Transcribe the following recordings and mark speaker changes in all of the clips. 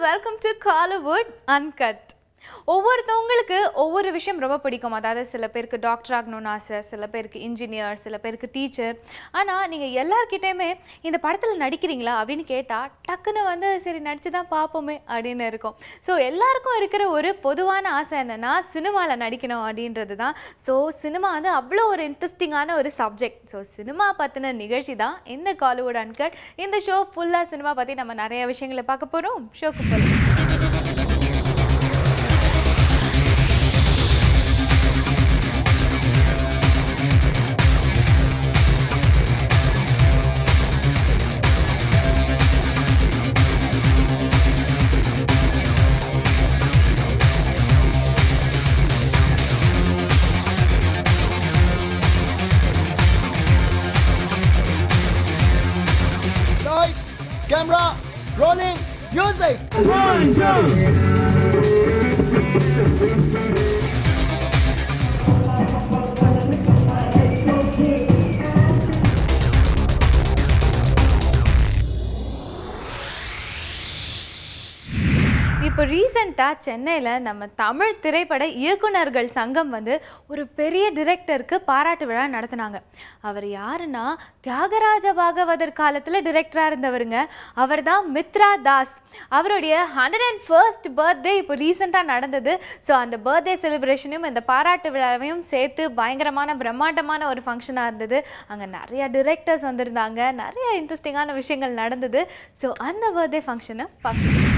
Speaker 1: welcome to Collywood Uncut. ஒவ்வொருத்தவங்களுக்கு ஒவ்வொரு விஷயம் ரொம்ப பிடிக்கும். அதாவது சில பேருக்கு டாக்டர் ஆகணும்னு ஆசை, சில பேருக்கு இன்ஜினியர், சில பேருக்கு டீச்சர். ஆனால் நீங்கள் எல்லார்கிட்டையுமே இந்த படத்தில் நடிக்கிறீங்களா அப்படின்னு கேட்டால் டக்குன்னு வந்து சரி நடிச்சு தான் பார்ப்போமே அப்படின்னு இருக்கும். ஸோ எல்லாருக்கும் இருக்கிற ஒரு பொதுவான ஆசை என்னென்னா சினிமாவில் நடிக்கணும் அப்படின்றது தான். ஸோ சினிமா வந்து அவ்வளோ ஒரு இன்ட்ரெஸ்டிங்கான ஒரு சப்ஜெக்ட். ஸோ சினிமா பற்றின நிகழ்ச்சி தான் இந்த காலிவுட் அன்கட். இந்த ஷோ ஃபுல்லாக சினிமா பற்றி நம்ம நிறைய விஷயங்களை பார்க்க போகிறோம். ஷோக்கு போகலாம்.
Speaker 2: Camera, rolling, music.
Speaker 3: 1, 2.
Speaker 1: இப்போ ரீசெண்டாக சென்னையில் நம்ம தமிழ் திரைப்பட இயக்குநர்கள் சங்கம் வந்து ஒரு பெரிய டிரெக்டருக்கு பாராட்டு விழா நடத்தினாங்க. அவர் யாருன்னா தியாகராஜ பாகவதர் காலத்தில் டிரெக்டராக இருந்தவருங்க. அவர் தான் மித்ரா தாஸ். அவருடைய 101st பர்த்டே இப்போ ரீசெண்டாக நடந்தது. ஸோ அந்த பர்த்டே செலிப்ரேஷனையும் இந்த பாராட்டு விழாவையும் சேர்த்து பயங்கரமான பிரம்மாண்டமான ஒரு ஃபங்க்ஷனாக இருந்தது. அங்கே நிறைய டிரெக்டர்ஸ் வந்திருந்தாங்க, நிறைய இன்ட்ரெஸ்டிங்கான விஷயங்கள் நடந்தது. ஸோ அந்த பர்த்டே ஃபங்க்ஷனை பார்க்கலாம்.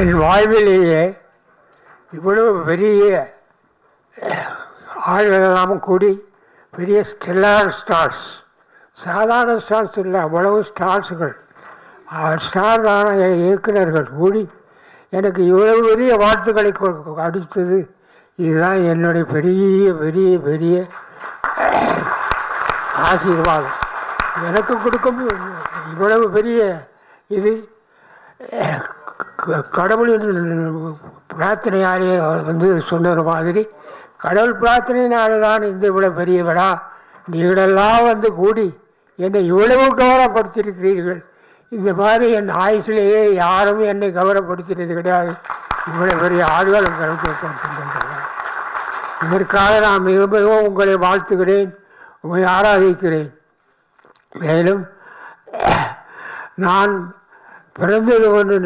Speaker 4: என் வாழ்விலேயே இவ்வளவு பெரிய ஆள்களெல்லாம் கூடி பெரிய ஸ்டெல்லார் ஸ்டார்ஸ், சாதாரண ஸ்டார்ஸ் இல்லை, அவ்வளவு ஸ்டார்ஸுகள், ஸ்டாரான இயக்குநர்கள் கூடி எனக்கு இவ்வளவு பெரிய வாழ்த்துக்களை அடித்தது. இதுதான் என்னுடைய பெரிய பெரிய பெரிய ஆசீர்வாதம். எனக்கு கொடுக்கும் இவ்வளவு பெரிய இது கடவுளின் பிரார்த்தனையாலே வந்து சொன்ன மாதிரி, கடவுள் பிரார்த்தனையினால தான் இந்த இவ்வளவு பெரிய விழா. நீங்களெல்லாம் வந்து கூடி என்னை இவ்வளவு கௌரவப்படுத்தியிருக்கிறீர்கள். இந்த மாதிரி என் ஆயுசிலேயே யாரும் என்னை கௌரவப்படுத்தினது கிடையாது. இவ்வளவு பெரிய ஆள்கள் கிடைக்கப்பட்டிருக்கின்றன. இதற்காக நான் மிக மிகவும் உங்களை வாழ்த்துகிறேன், உங்களை ஆராதிக்கிறேன். மேலும் நான் பிறந்தது ஒன்று,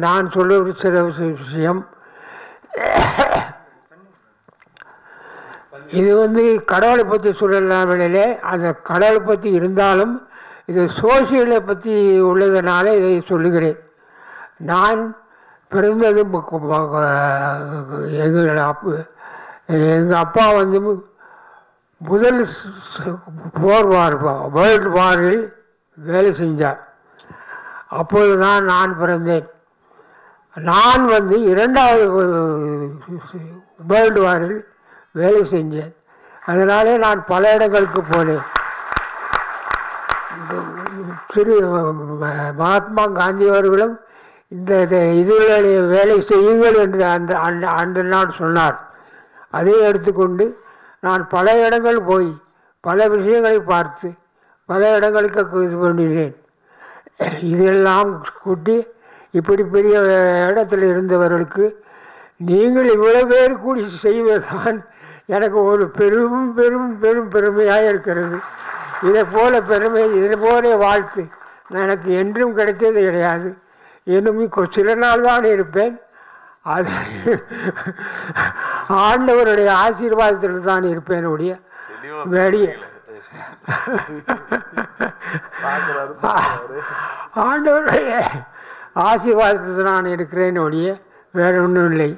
Speaker 4: நான் சொல்ல சில விஷயம், இது வந்து கடவுளை பற்றி சொல்லலாமலே, அந்த கடவுளை பற்றி இருந்தாலும் இது சோசியலை பற்றி உள்ளதுனால இதை சொல்லுகிறேன். நான் பிறந்தது எங்கள் அப்பா வந்து முதல் வேர்ல்டு வாரில் வேலை செஞ்சார். அப்போது தான் நான் பிறந்தேன். நான் வந்து 2வது வேர்ல்டு வாரில் வேலை செஞ்சேன். அதனாலே நான் பல இடங்களுக்கு போனேன். மகாத்மா காந்தி அவர்களும் இந்த இதுகளை வேலை செய்யுங்கள் என்று அந்த நாள் சொன்னார். அதை எடுத்துக்கொண்டு நான் பல இடங்கள் போய் பல விஷயங்களை பார்த்து பல இடங்களுக்கு இது பண்ணினேன். இதெல்லாம் கூட்டி இப்படி பெரிய இடத்துல இருந்தவர்களுக்கு நீங்கள் இவ்வளவு பேர் கூடி செய்வதுதான் எனக்கு ஒரு பெரும் பெரும் பெரும் பெருமையாக இருக்கிறது. இதை போல பெருமை, இதை போல வாழ்த்து எனக்கு என்றும் கிடைத்தது கிடையாது. இன்னும் சில நாள் தான் இருப்பேன். அது ஆண்டவருடைய ஆசீர்வாதத்தில் தான் இருப்பேன் ஒழிய வெளியே ஆண்டவருடைய ஆசீர்வாதத்தில் நான் இருக்கிறேன் ஒழிய வேற ஒன்றும் இல்லை.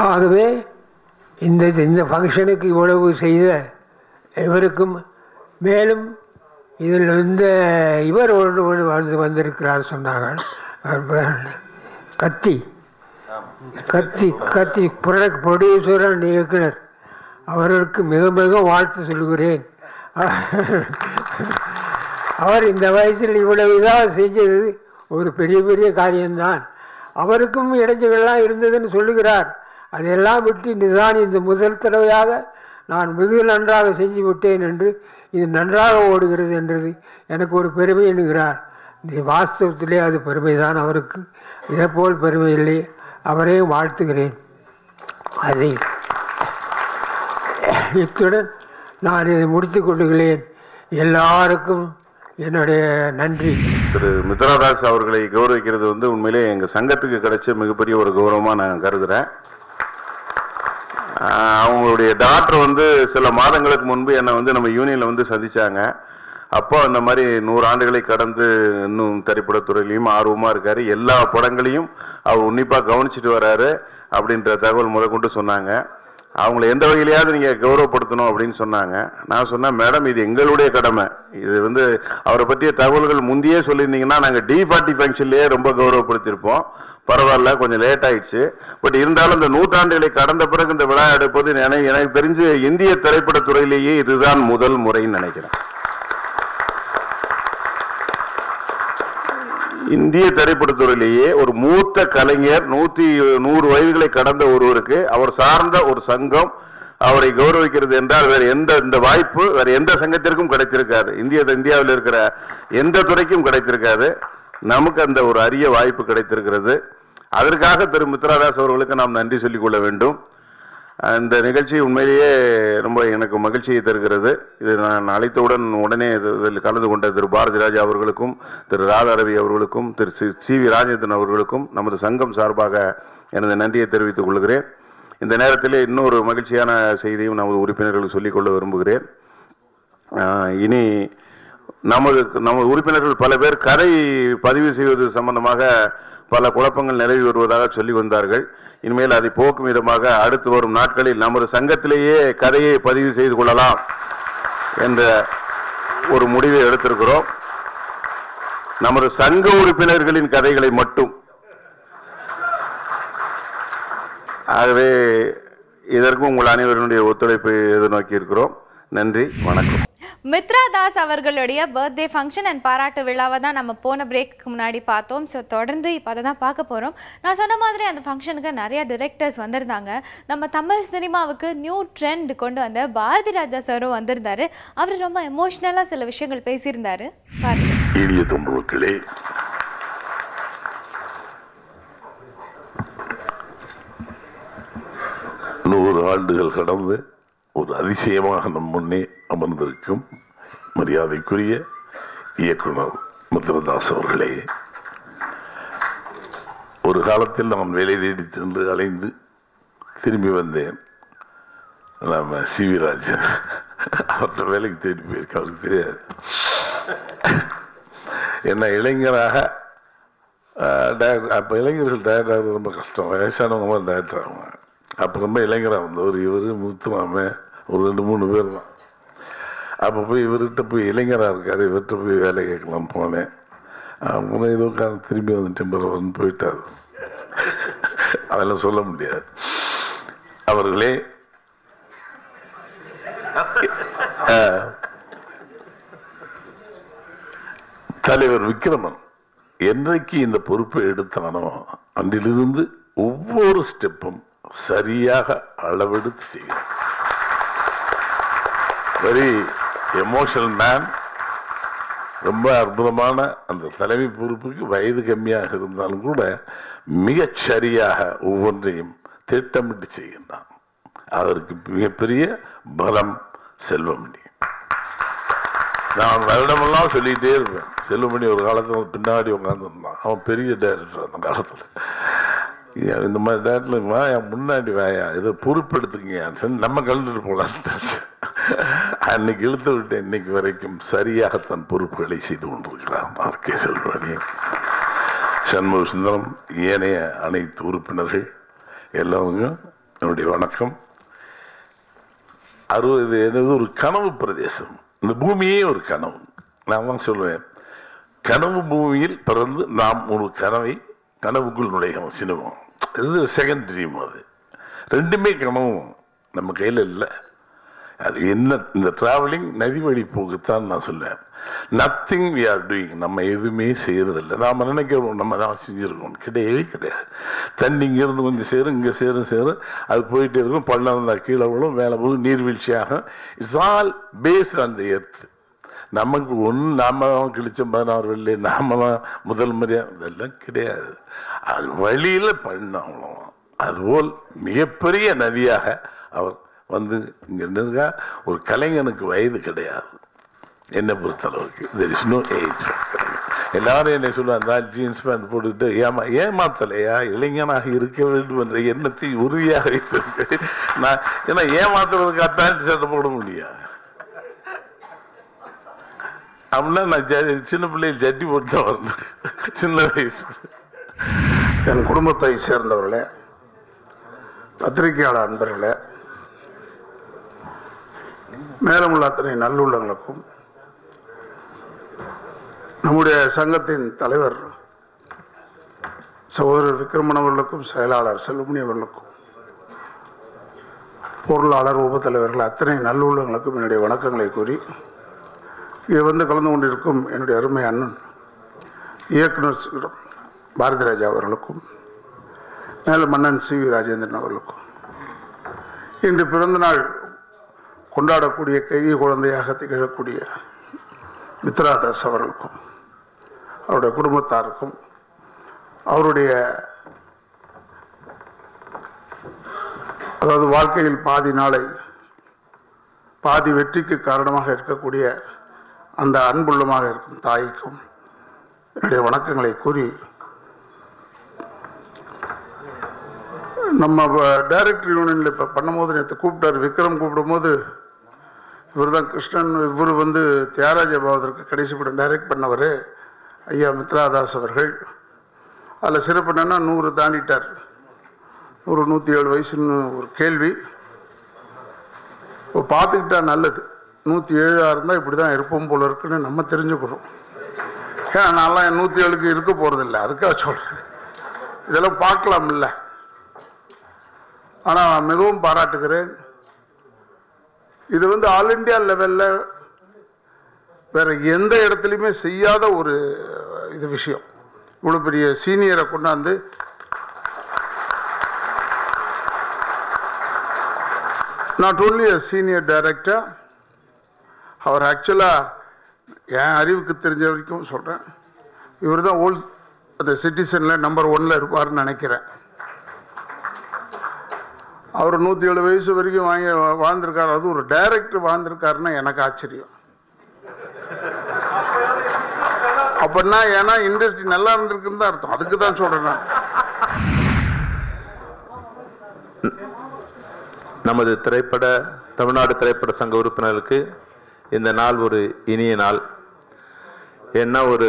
Speaker 4: ஆகவே இந்த ஃபங்க்ஷனுக்கு இவ்வளவு செய்த இவருக்கும், மேலும் இதில் இவர் வந்திருக்கிறார் சொன்னாங்க, கத்தி ப்ரொடியூசர் இயக்குனர், அவர்களுக்கு மிக மிக வாழ்த்து சொல்கிறேன். அவர் இந்த வயசில் இவ்வளவு இதாக செஞ்சது ஒரு பெரிய பெரிய காரியம்தான். அவருக்கும் இடைஞ்சல்கள்லாம் இருந்ததுன்னு சொல்லுகிறார். அதையெல்லாம் விட்டு நிதான் இந்த முதல் தடவையாக நான் மிக நன்றாக செஞ்சு விட்டேன் என்று, இது நன்றாக ஓடுகிறது என்றது எனக்கு ஒரு பெருமை என்கிறார். இந்த வாஸ்தவத்திலே அது பெருமைதான் அவருக்கு, இதேபோல் பெருமை இல்லை. அவரையும் வாழ்த்துகிறேன். அதை இத்துடன் நான் இதை முடித்துக் கொள்ளுகிறேன். எல்லாருக்கும் என்னுடைய நன்றி.
Speaker 5: திரு மித்ராதாஸ் அவர்களை கௌரவிக்கிறது உண்மையிலே எங்கள் சங்கத்துக்கு கிடைச்ச மிகப்பெரிய ஒரு கௌரவமாக நான் கருதுகிறேன். அவங்களுடைய டாக்டர் சில மாதங்களுக்கு முன்பு என்னை நம்ம யூனியனில் சந்திச்சாங்க. அப்போ அந்த மாதிரி 100 ஆண்டுகளை கடந்து இன்னும் திரைப்படத்துறையிலையும் ஆர்வமாக இருக்கார், எல்லா படங்களையும் அவர் உன்னிப்பாக கவனிச்சுட்டு வர்றாரு அப்படின்ற தகவல் முதற்கொண்டு சொன்னாங்க. அவங்கள எந்த வகையிலையாவது நீங்கள் கௌரவப்படுத்தணும் அப்படின்னு சொன்னாங்க. நான் சொன்னேன், மேடம் இது எங்களுடைய கடமை, இது அவரை பற்றிய தகவல்கள் முந்தையே சொல்லியிருந்தீங்கன்னா நாங்கள் D40 ஃபங்க்ஷன்லேயே ரொம்ப கௌரவப்படுத்தியிருப்போம். பரவாயில்ல, கொஞ்சம் லேட் ஆயிடுச்சு. பட் இருந்தாலும் இந்த 100 ஆண்டுகளை கடந்த பிறகு இந்த விழா எடுப்பது எனக்கு தெரிஞ்சு இந்திய திரைப்படத்துறையிலேயே இதுதான் முதல் முறைன்னு நினைக்கிறேன். இந்திய திரைப்படத்துறையிலேயே ஒரு மூத்த கலைஞர் 100 வயதுகளை கடந்த ஒருவருக்கு அவர் சார்ந்த ஒரு சங்கம் அவரை கௌரவிக்கிறது என்றால் வேற இந்த வாய்ப்பு வேற எந்த சங்கத்திற்கும் கிடைத்திருக்காது. இந்தியாவில் இருக்கிற எந்த துறைக்கும் கிடைத்திருக்காது. நமக்கு அந்த ஒரு அரிய வாய்ப்பு கிடைத்திருக்கிறது. அதற்காக திரு மித்ராதாஸ் அவர்களுக்கு நாம் நன்றி சொல்லிக் கொள்ள வேண்டும். இந்த நிகழ்ச்சி உண்மையிலேயே ரொம்ப எனக்கு மகிழ்ச்சியை தருகிறது. இது நான் அழைத்தவுடன் உடனே இதில் கலந்து கொண்ட திரு பாரதிராஜா அவர்களுக்கும் திரு ராதாரவி அவர்களுக்கும் திரு CV ராஜேந்திரன் அவர்களுக்கும் நமது சங்கம் சார்பாக எனது நன்றியை தெரிவித்துக் கொள்கிறேன். இந்த நேரத்தில் இன்னொரு மகிழ்ச்சியான செய்தியும் நமது உறுப்பினர்களுக்கு சொல்லிக்கொள்ள விரும்புகிறேன். இனி நமது உறுப்பினர்கள் பல பேர் கதை பதிவு செய்வது சம்பந்தமாக பல குழப்பங்கள் நிலவி வருவதாக சொல்லி வந்தார்கள். இனிமேல் அதை போக்கும் விதமாக அடுத்து வரும் நாட்களில் நமது சங்கத்திலேயே கதையை பதிவு செய்து கொள்ளலாம் என்ற ஒரு முடிவை எடுத்திருக்கிறோம். நமது சங்க உறுப்பினர்களின் கதைகளை மட்டும். ஆகவே இதற்கும் உங்கள் அனைவருடைய ஒத்துழைப்பை எதிர்நோக்கி இருக்கிறோம். நன்றி, வணக்கம்.
Speaker 1: மித்ராதாஸ் அவர்களுடைய பர்த்டே ஃபங்க்ஷன் அண்ட் பாராட்டு விழாவை தான் நம்ம போன பிரேக்கு முன்னாடி பார்த்தோம். ஸோ தொடர்ந்து இப்போ அதை தான் பார்க்க போகிறோம். நான் சொன்ன மாதிரி அந்த ஃபங்க்ஷனுக்கு நிறைய டிரெக்டர்ஸ் வந்திருந்தாங்க. நம்ம தமிழ் சினிமாவுக்கு நியூ ட்ரெண்ட் கொண்டு வந்த பாரதி ராஜா சாரும் வந்திருந்தாரு. அவர் ரொம்ப எமோஷ்னலாக சில விஷயங்கள் பேசியிருந்தாரு. பாருங்க.
Speaker 6: இனிய தமிழ்களே, ஆண்டுகள் கடந்து ஒரு அதிசயமாக நம் முன்னே அமர்ந்திருக்கும் மரியாதைக்குரிய இயக்குனர் மித்ரதாஸ் அவர்களே, ஒரு காலத்தில் நான் வேலை தேடி சென்று அலைந்து திரும்பி வந்தேன். நாம CV ராஜன் அவர்கிட்ட வேலைக்கு தேடி போயிருக்க, அவருக்கு தெரியாது. என்ன இளைஞராக அப்போ இளைஞர்கள் டேரக்டர் ரொம்ப கஷ்டம், வயசானவங்க மாதிரி டேரக்டர் ஆகுவாங்க. அப்போ ரொம்ப இளைஞராக வந்தவர் இவர், முத்துமாம ஒரு 2-3 பேர் தான். அப்போ போய் இவர்கிட்ட போய் இளைஞராக இருக்கார், இவர்கிட்ட போய் வேலை கேட்கலாம் போனேன். அவங்க ஏதோ திரும்பி வந்துட்டேன் பரவாயில்ல போயிட்டார். அதெல்லாம் சொல்ல முடியாது. அவர்களே, தலைவர் விக்ரமன் என்றைக்கு இந்த பொறுப்பை எடுத்தானோ அன்றிலிருந்து ஒவ்வொரு ஸ்டெப்பும் சரியாக அளவெடுத்து செய்கிறார். Very emotional man. ரொம்ப அற்புதமான அந்த தலைமை பொறுப்புக்கு வயது கம்மியாக இருந்தாலும் கூட மிகச் சரியாக ஒவ்வொன்றையும் திட்டமிட்டு செய்கின்றான். அதற்கு மிகப்பெரிய பலம் செல்வமணி. நான் வருடமெல்லாம் சொல்லிகிட்டே இருப்பேன். செல்வமணி ஒரு காலத்தில் பின்னாடி உட்காந்துருந்தான். அவன் பெரிய டைரக்டர் அந்த காலத்தில். இந்த மாதிரி டேரக்டர் முன்னாடி வாயா இதை பொறுப்பெடுத்துக்கீங்க நம்ம கலந்துட்டு போகலான்னு அன்னைக்கு இழுத்து விட்டு இன்னைக்கு வரைக்கும் சரியாக தன் பொறுப்புகளை செய்து கொண்டிருக்கிறார் கே செல்வமணி. சண்முக சுந்தரம், ஏனைய அனைத்து உறுப்பினர்கள் எல்லாருக்கும் என்னுடைய வணக்கம். 60 எனது ஒரு கனவு பிரதேசம். இந்த பூமியே ஒரு கனவு. நான் தான் சொல்லுவேன், கனவு பூமியில் பிறந்து நாம் ஒரு கனவுக்குள் நுழைகிறோம். சினிமா இது செகண்ட் ட்ரீம். அது ரெண்டுமே கனவும் நம்ம கையில் இல்லை. அது என்ன, இந்த டிராவலிங் நதி வழி போக்குத்தான் நான் சொல்லுவேன். நத்திங் வி ஆர் டூயிங், நம்ம எதுவுமே செய்யறதில்லை. நாம் நினைக்கிறோம் நம்ம தான் செஞ்சுருக்கோம், கிடையவே கிடையாது. தண்ணி இங்கேருந்து கொஞ்சம் சேரும், இங்கே சேரும், அது போயிட்டே இருக்கும். பள்ளம் இருந்தால் கீழே விழும், மேலே போகும், நீர்வீழ்ச்சியாக. It's all based on the earth. நமக்கு நாம தான் கிழிச்சோம் 16 வெள்ளி, நாம தான் முதல் முறையாக, இதெல்லாம் கிடையாது. அது வழியில் பண்ணோம். அதுபோல் மிகப்பெரிய நதியாக அவர் வந்து இங்கே இருக்கா. ஒரு கலைஞனுக்கு வயது கிடையாது என்னை பொறுத்தளவுக்கு. There is no age. எல்லாரும் என்னை சொல்லுவாங்க, ஜீன்ஸ் பேண்ட் போட்டுக்கிட்டு ஏமாத்தலையா, இளைஞனாக இருக்க வேண்டும் என்ற எண்ணத்தை உறுதியாக வைத்திருக்கு. நான் ஏன்னா ஏமாத்துறதுக்கு அட்டாண்டி சட்டை போட முடியாது. அப்படின்னா நான் சின்ன பிள்ளைகள் ஜட்டி போட்டு தான் வரணும். சின்ன வயசு.
Speaker 7: என் குடும்பத்தை சேர்ந்தவர்களே, பத்திரிகையாளர் அன்பர்களே, மேலுள்ள அத்தனை நல்லுள்ளங்களுக்கும், நம்முடைய சங்கத்தின் தலைவர் சகோதரர் விக்ரமன் அவர்களுக்கும், செயலாளர் செல்வமணி அவர்களுக்கும், பொருளாளர் உபத்தலைவர்கள் அத்தனை நல்லுள்ளங்களுக்கும் என்னுடைய வணக்கங்களை கூறி, இங்கே வந்து கலந்து கொண்டிருக்கும் என்னுடைய அருமை அண்ணன் இயக்குனர் பாரதி ராஜா அவர்களுக்கும், மேலும் மன்னன் சி வி ராஜேந்திரன் அவர்களுக்கும், இன்று பிறந்த நாள் கொண்டாடக்கூடிய கையை குழந்தையாக திகழக்கூடிய மித்ராதாஸ் அவர்களுக்கும், அவருடைய குடும்பத்தாருக்கும், அவருடைய அதாவது வாழ்க்கையில் பாதி நாளை பாதி வெற்றிக்கு காரணமாக இருக்கக்கூடிய அந்த அன்புள்ளமாக இருக்கும் தாய்க்கும் என்னுடைய வணக்கங்களை கூறி, நம்ம டைரக்டர் யூனியனில் இப்போ பண்ணும்போது நேற்று கூப்பிட்டார், விக்ரம் கூப்பிடும்போது, இவர் தான் கிருஷ்ணன், இவர் வந்து தியாகராஜ பாவதற்கு கடைசி படம் டைரக்ட் பண்ணவர் ஐயா மித்ராதாஸ் அவர்கள். அதில் சிறப்பு என்னன்னா 100 தாண்டிட்டார். 107 வயசுன்னு ஒரு கேள்வி. இப்போ பார்த்துக்கிட்டா நல்லது. 107 இருந்தால் இப்படி தான் இருப்போம் போல இருக்குன்னு நம்ம தெரிஞ்சுக்கிறோம். ஏன்னா நான்லாம் 107க்கு இருக்க போகிறதில்ல, அதுக்காக சொல்கிறேன். இதெல்லாம் பார்க்கலாம் இல்லை. ஆனால் நான் மிகவும் பாராட்டுகிறேன். இது வந்து ஆல் இண்டியா லெவலில் வேற எந்த இடத்துலையுமே செய்யாத ஒரு இது விஷயம். இவ்வளோ பெரிய சீனியரை கொண்டாந்து not only a senior director, அவர் ஆக்சுவலாக என் அறிவுக்கு தெரிஞ்ச வரைக்கும் சொல்கிறேன், இவர் தான் ஓல்ட் அந்த சிட்டிசனில் நம்பர் 1ல் இருப்பார்னு நினைக்கிறேன். அவர் 107 வயசு வரைக்கும் வாழ்ந்திருக்காரு. அது ஒரு டைரக்டர் வாழ்ந்திருக்காருன்னா எனக்கு ஆச்சரியம். அப்படின்னா ஏன்னா இண்டஸ்ட்ரி நல்லா இருந்திருக்குன்னு தான் அர்த்தம். அதுக்கு தான் சொல்றேன் நான்.
Speaker 8: நமது தமிழ்நாடு திரைப்பட சங்க உறுப்பினர்களுக்கு இந்த நாள் ஒரு இனிய நாள். ஏன்னா ஒரு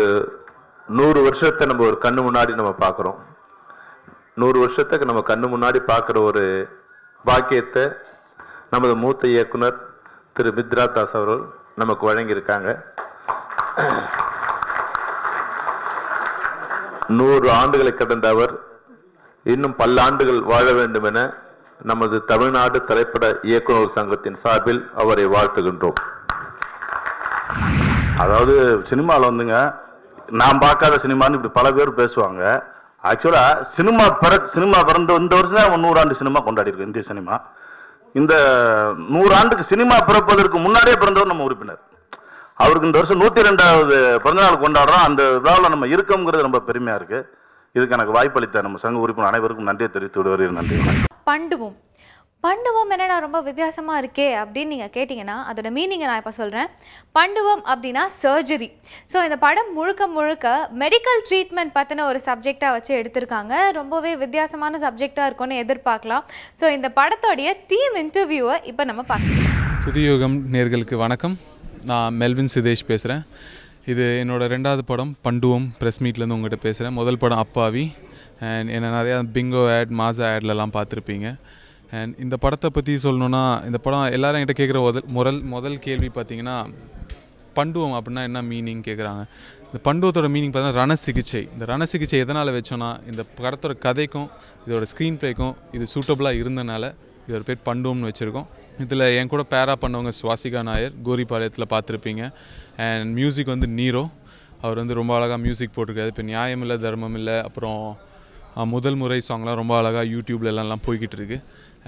Speaker 8: 100 வருஷத்தை நம்ம ஒரு கண்ணு முன்னாடி நம்ம பார்க்குறோம். 100 வருஷத்துக்கு நம்ம கண்ணு முன்னாடி பார்க்குற ஒரு பாக்கியத்தை நமது மூத்த இயக்குனர் திரு மித்ராதாஸ் அவர்கள் நமக்கு வழங்கியிருக்காங்க. 100 ஆண்டுகளை கடந்த அவர் இன்னும் பல்லாண்டுகள் வாழ வேண்டும் என நமது தமிழ்நாடு திரைப்பட இயக்குனர் சங்கத்தின் சார்பில் அவரை வாழ்த்துகின்றோம்.
Speaker 9: அதாவது சினிமாவில் வந்துங்க, நான் பார்க்காத சினிமான்னு இப்படி பல பேர் பேசுவாங்க. ஆக்சுவலாக சினிமா பிறந்த இந்த வருஷம் தான் 100 ஆண்டு சினிமா கொண்டாடி இருக்கு இந்திய சினிமா. இந்த 100 ஆண்டுக்கு சினிமா பிறப்பதற்கு முன்னாடியே பிறந்தவர் நம்ம உறுப்பினர். அவருக்கு இந்த வருஷம் 102வது பிறந்தநாள் கொண்டாடுறோம். அந்த விழாவில் நம்ம இருக்கோங்கிறது ரொம்ப பெருமையாக இருக்குது. இதுக்கு எனக்கு வாய்ப்பளித்த நம்ம சங்க உறுப்பினர் அனைவருக்கும் நன்றியை தெரிவித்து விடுவார். நன்றி.
Speaker 1: பண்டுவம் என்னடா ரொம்ப வித்தியாசமாக இருக்கே அப்படின்னு நீங்கள் கேட்டிங்கன்னா அதோட மீனிங்கை நான் இப்போ சொல்கிறேன். பண்டுவம் அப்படின்னா சர்ஜரி. ஸோ இந்த படம் முழுக்க முழுக்க மெடிக்கல் ட்ரீட்மெண்ட் பற்றின ஒரு சப்ஜெக்டாக வச்சு எடுத்திருக்காங்க. ரொம்பவே வித்தியாசமான சப்ஜெக்டாக இருக்கும்னு எதிர்பார்க்கலாம். ஸோ இந்த படத்தோடைய டீம் இன்டர்வியூவை இப்போ நம்ம பார்க்கலாம்.
Speaker 10: புதியுகம் நேர்களுக்கு வணக்கம். நான் மெல்வின் சிதேஷ் பேசுகிறேன். இது என்னோடய 2வது படம் பண்டுவம். ப்ரெஸ் மீட்லேருந்து உங்கள்கிட்ட பேசுகிறேன். முதல் படம் அப்பாவி. அண்ட் என்னை நிறையா பிங்கோ ஆட் மாசா ஆட்லலாம் பார்த்துருப்பீங்க. அண்ட் இந்த படத்தை பற்றி சொல்லணுன்னா, இந்த படம் எல்லோரும் என்கிட்ட கேட்குற முதல் கேள்வி பார்த்திங்கன்னா, பண்டுவம் அப்படின்னா என்ன மீனிங் கேட்குறாங்க. இந்த பண்டுவத்தோட மீனிங் பார்த்தீங்கன்னா ரண சிகிச்சை. இந்த ரண சிகிச்சை எதனால் வச்சோன்னா, இந்த படத்தோட கதைக்கும் இதோட ஸ்க்ரீன் ப்ளேக்கும் இது சூட்டபுளாக இருந்தனால இதோட பேர் பண்டுவம்னு வச்சுருக்கோம். இதில் என் கூட பேரா பண்ணவங்க சுவாசிகா நாயர், கோரிபாளையத்தில் பார்த்துருப்பீங்க. அண்ட் மியூசிக் வந்து நீரோ, அவர் வந்து ரொம்ப அழகாக மியூசிக் போட்டிருக்காரு. இப்போ நியாயம் இல்லை தர்மம் இல்லை, அப்புறம் முதல் முறை சாங்லாம் ரொம்ப அழகாக யூடியூப்ல எல்லாம் போய்கிட்டு இருக்கு.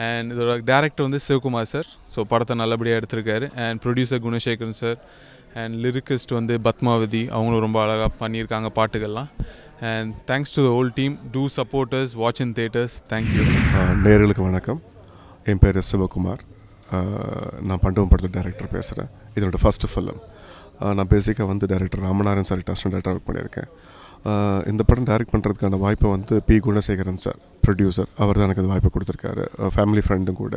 Speaker 10: அண்ட் இதோட டேரக்டர் வந்து சிவகுமார் சார். ஸோ படத்தை நல்லபடியாக எடுத்திருக்காரு. And producer Gunasekaran sir. And lyricist வந்து பத்மாவதி, அவங்களும் ரொம்ப அழகாக பண்ணியிருக்காங்க பாட்டுகள்லாம். And thanks to the whole team. To supporters, watch in theatres. Thank you.
Speaker 11: நேயர்களுக்கு வணக்கம். என் பேர் சிவகுமார். நான் பண்டவம் படத்தில் டைரக்டர் பேசுகிறேன். இதோட ஃபஸ்ட்டு ஃபிலிம். நான் பேசிக்காக வந்து director Ramanathan sir assistant director work பண்ணியிருக்கேன். இந்த படம் டைரக்ட் பண்ணுறதுக்கான வாய்ப்பை வந்து பி குணசேகரன் சார், ப்ரொடியூசர், அவர் தான் எனக்கு அந்த வாய்ப்பை கொடுத்துருக்காரு. ஃபேமிலி ஃப்ரெண்டும் கூட.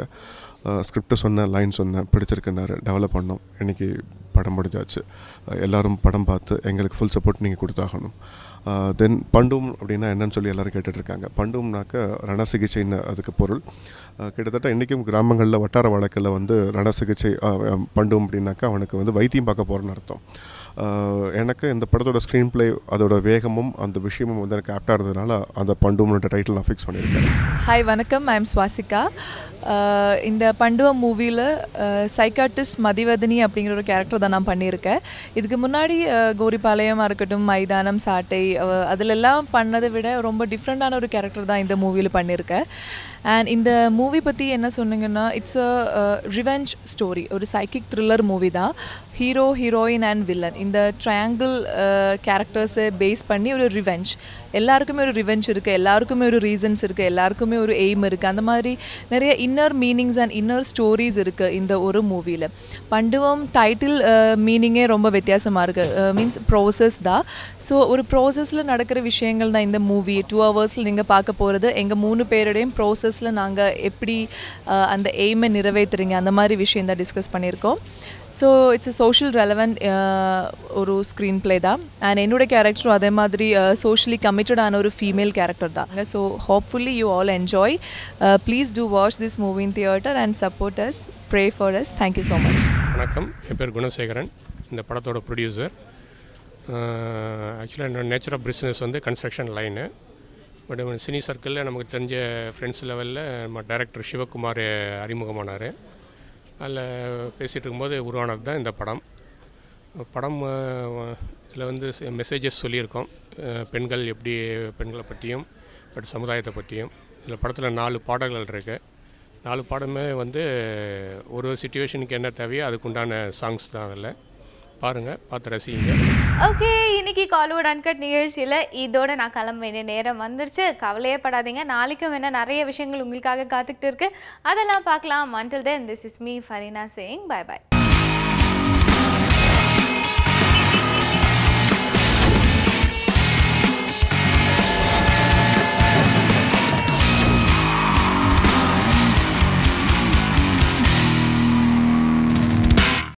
Speaker 11: ஸ்கிரிப்ட் சொன்னேன், லைன் சொன்னேன், பிடிச்சிருக்குன்னாரு, டெவலப் பண்ணோம். இன்றைக்கி படம் முடிஞ்சாச்சு. எல்லோரும் படம் பார்த்து எங்களுக்கு ஃபுல் சப்போர்ட் நீங்கள் கொடுத்தாகணும். தென் பண்டும் அப்படின்னா என்னன்னு சொல்லி எல்லோரும் கேட்டுட்ருக்காங்க. பண்டும்னாக்க ரணசிகிச்சைன்னு அதுக்கு பொருள். கிட்டத்தட்ட இன்றைக்கும் கிராமங்களில் வட்டார வழக்கில் வந்து ரணசிகிச்சை பண்டும் அப்படின்னாக்கா அவனுக்கு வந்து வைத்தியம் பார்க்க போகிறேன்னு அர்த்தம். எனக்கு இந்த படத்தோட ஸ்க்ரீன் பிளே, அதோட வேகமும் அந்த விஷயமும் வந்து எனக்கு ஆப்டாக இருந்ததுனால அந்த பண்டும்ன்ற டைட்டில் நான் ஃபிக்ஸ் பண்ணியிருக்கேன்.
Speaker 12: ஹாய் வணக்கம், ஐ எம் சுவாசிகா. இந்த பண்டுவம் மூவியில் சைக்காட்டிஸ்ட் மதிவதனி அப்படிங்கிற ஒரு கேரக்டர் தான் நான் பண்ணியிருக்கேன். இதுக்கு முன்னாடி கோரிபாளையமாக இருக்கட்டும், மைதானம், சாட்டை, அதிலெல்லாம் பண்ணதை விட ரொம்ப டிஃப்ரெண்ட்டான ஒரு கேரக்டர் தான் இந்த மூவியில் பண்ணியிருக்கேன். அண்ட் இந்த மூவி பற்றி என்ன சொன்னீங்கன்னா, இட்ஸ் அ ரிவெஞ்ச் ஸ்டோரி, ஒரு சைக்கிக் த்ரில்லர் மூவி தான். ஹீரோ, ஹீரோயின் அண்ட் வில்லன், இந்த ட்ரையாங்கிள் கேரக்டர்ஸை பேஸ் பண்ணி ஒரு ரிவெஞ்ச். எல்லாருக்குமே ஒரு ரிவெஞ்ச் இருக்குது, எல்லாருக்குமே ஒரு ரீசன்ஸ் இருக்குது, எல்லாருக்குமே ஒரு எய்ம் இருக்குது. அந்த மாதிரி நிறைய inner meanings and inner stories இருக்குது இந்த ஒரு மூவியில். பண்டுவம் டைட்டில் மீனிங்கே ரொம்ப வித்தியாசமாக இருக்குது. மீன்ஸ் ப்ரோசஸ் தான். ஸோ ஒரு ப்ரோசஸில் நடக்கிற விஷயங்கள் தான் இந்த மூவி. 2 ஹவர்ஸில் நீங்கள் பார்க்க போகிறது. எங்கள் 3 பேருடையும் ப்ரோசஸில் நாங்கள் எப்படி அந்த எய்மை நிறைவேற்றுறீங்க, அந்த மாதிரி விஷயம் தான் டிஸ்கஸ் பண்ணியிருக்கோம். So it's a social relevant ஒரு ஸ்க்ரீன் பிளே தான். அண்ட் என்னோடய கேரக்டரும் அதே மாதிரி சோஷியலி கமிட்டடான ஒரு ஃபீமேல் கேரக்டர் தான். So hopefully you all enjoy. Please do watch this movie in theatre and support us, pray for us. Thank you so much.
Speaker 13: வணக்கம், என் பேர் குணசேகரன், இந்த படத்தோட ப்ரொடியூசர். ஆக்சுவலாக என்னோட நேச்சர் ஆஃப் பிஸ்னஸ் வந்து கன்ஸ்ட்ரக்ஷன் லைனு. பட் சினி சர்க்கிளில் நமக்கு தெரிஞ்ச ஃப்ரெண்ட்ஸ் லெவலில் நம்ம டைரக்டர் சிவகுமார் அறிமுகமானார். அதில் பேசிகிட்டு இருக்கும்போது உருவானது தான் இந்த படம். இதில் வந்து மெசேஜஸ் சொல்லியிருக்கோம். பெண்கள் எப்படி, பெண்களை பற்றியும் பட் சமுதாயத்தை பற்றியும். இதில் படத்தில் 4 பாடல்கள் இருக்குது. 4 பாடமே வந்து ஒரு சிச்சுவேஷனுக்கு என்ன தேவையோ அதுக்குண்டான சாங்ஸ் தான். அதில் பாருங்கள், பார்த்து ரசிங்க.
Speaker 1: ஓகே, இன்னைக்கு காலிவுட் அன்கட் நிகழ்ச்சியில் இதோட நான் கிளம்ப வேண்டிய நேரம் வந்துருச்சு. கவலையே படாதீங்க, நாளைக்கும் வேணா நிறைய விஷயங்கள் உங்களுக்காக காத்துக்கிட்டு இருக்கு. அதெல்லாம் பார்க்கலாம். Until then, this is me, Farina, saying bye bye.